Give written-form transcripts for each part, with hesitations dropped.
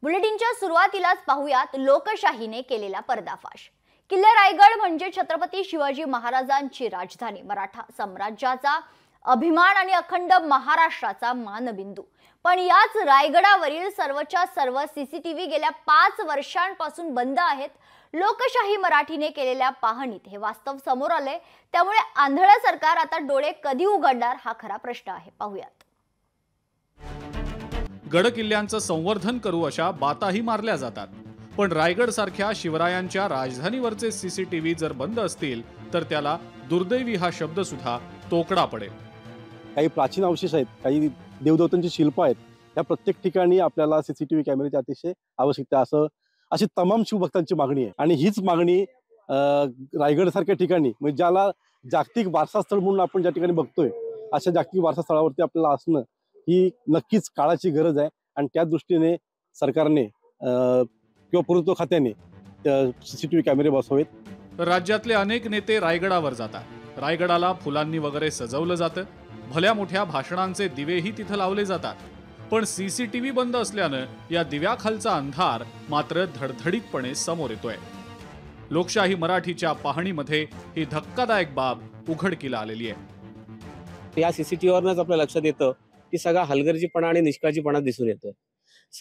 बुलेटिनच्या सुरुवातीलाच पाहूयात लोकशाहीने केलेला पर्दाफाश। किल्ले रायगड म्हणजे छत्रपती शिवाजी महाराजांची राजधानी, मराठा साम्राज्याचा अभिमान आणि अखंड महाराष्ट्राचा मानबिंदू। पण याच रायगडावरील सर्वच्या सर्व सीसीटीव्ही गेल्या 5 वर्षांपासून बंद आहेत। लोकशाही मराठीने केलेल्या पाहणीत हे वास्तव समोर आले। त्यामुळे आंधळं सरकार आता डोळे कधी उघडणार हा खरा प्रश्न आहे। पाहूयात। गड किल्ल्यांचं संवर्धन करू अशा बाताही मारल्या जातात, पण रायगड सारख्या शिवरायांच्या राजधानीवरचे सीसीटीव्ही जर बंद असतील तर त्याला दुर्दैवी हा शब्द सुद्धा तोकडा पडेल। काही प्राचीन अवशेष आहेत, काही देवदेवतांची शिल्प आहेत, या प्रत्येक ठिकाणी आपल्याला सीसीटीव्ही कॅमेऱ्याची अतिशय आवश्यकता अशी तमाम शिवभक्तांची मागणी आहे। आणि हीच मागणी रायगड सारख्या ठिकाणी म्हणजे ज्याला जागतिक वारसा स्थळ म्हणून आपण ज्या ठिकाणी बघतोय, अशा जागतिक वारसा स्थळावरती आपल्याला असणं ही नक्कीच काळाची गरज आहे। आणि त्या दृष्टीने सरकारने किंवा पुरातत्व खात्याने सीसीटीव्ही कॅमेरे बसवावेत। राज्यातले अनेक नेते रायगडावर जातात, रायगडाला फुलांनी वगैरे सजवलं जातं, भल्या मोठ्या भाषणांचे दिवेही तिथं लावले जातात, पण सीसीटीव्ही बंद असल्यानं या दिव्याखालचा अंधार मात्र धडधडीतपणे समोर येतोय। लोकशाही मराठीच्या पाहणीमध्ये ही धक्कादायक बाब उघडकीला आलेली आहे। या सीसीटीव्हीवरच आपल्या लक्षात येतं की सगळा हलगर्जीपणा आणि निष्काळजीपणा दिसून येतोय।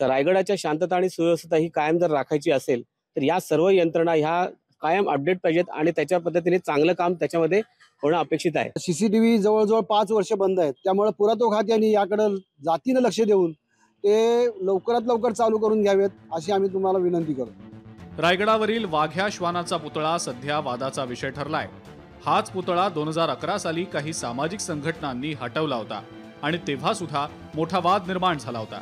रायगडाच्या शांतता आणि सुव्यवस्था ही कायम जर राखायची असेल तर या सर्व यंत्रणा ह्या कायम अपडेट पाहिजेत आणि त्याच्या पद्धतीने चांगलं काम त्याच्यामध्ये होणं अपेक्षित आहे। सीसीटीव्ही जवळजवळ 5 वर्ष बंद आहेत, त्यामुळे पुरातत्व खात्याने याकडे जातीनं लक्ष देऊन ते लवकरात लवकर चालू करून घ्यावेत अशी आम्ही तुम्हाला विनंती करतो। रायगडावरील वाघ्या श्वानाचा पुतळा सध्या वादाचा विषय ठरलाय। हाच पुतळा 2011 साली काही सामाजिक संघटनांनी हटवला होता आणि तेव्हा सुद्धा मोठा वाद निर्माण झाला होता।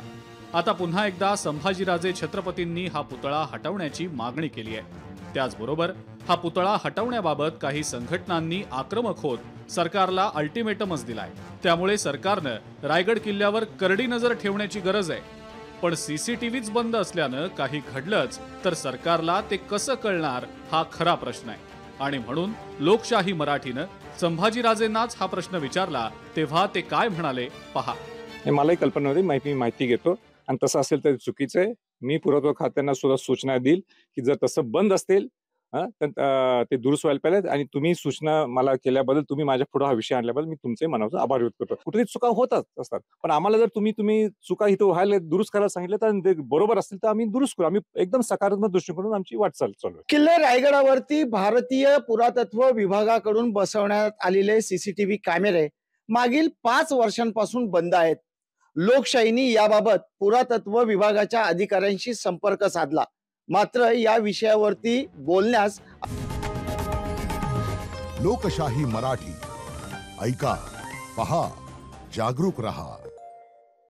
आता पुन्हा एकदा संभाजीराजे छत्रपतींनी हा पुतळा हटवण्याची मागणी केली आहे। त्याचबरोबर हा पुतळा हटवण्याबाबत काही संघटनांनी आक्रमक होत सरकारला अल्टिमेटमच दिलाय। त्यामुळे सरकारनं रायगड किल्ल्यावर करडी नजर ठेवण्याची गरज आहे। पण सीसीटीव्हीच बंद असल्यानं काही घडलंच तर सरकारला ते कसं कळणार हा खरा प्रश्न आहे। आणि म्हणून लोकशाही मराठीनं संभाजीराजेंनाच हा प्रश्न विचारला, तेव्हा ते काय म्हणाले पहा। मलाही कल्पना नव्हती, मी माहिती घेतो आणि तसं असेल तर चुकीचं आहे। मी पुरातत्व खात्यांना सुद्धा सूचना देईल की जर तसं बंद असतील तर ते दुरुस्त व्हायला पाहिजे। आणि तुम्ही सूचना मला केल्याबद्दल, तुम्ही माझ्या पुढे हा विषय आणल्याबद्दल मी तुमचे मनापासून आभार व्यक्त करतो। कुठेतरी चुका होतात असतात, पण आम्हाला जर तुम्ही चुका इथं व्हायला दुरुस्त करायला सांगितलं तर ते बरोबर असतील तर आम्ही दुरुस्त करू। आम्ही एकदम सकारात्मक दृष्टिकोनातून आमची वाटचाल चालू आहे। किल्ले रायगडावरती भारतीय पुरातत्व विभागाकडून बसवण्यात आलेले सीसीटीव्ही कॅमेरे मागील 5 वर्षांपासून बंद आहेत। लोकशाहीने याबाबत पुरातत्व विभागाच्या अधिकाऱ्यांशी संपर्क साधला, मात्र या विषयावरती बोलण्यास लोकशाही मराठी ऐका, पहा, जागरूक रहा।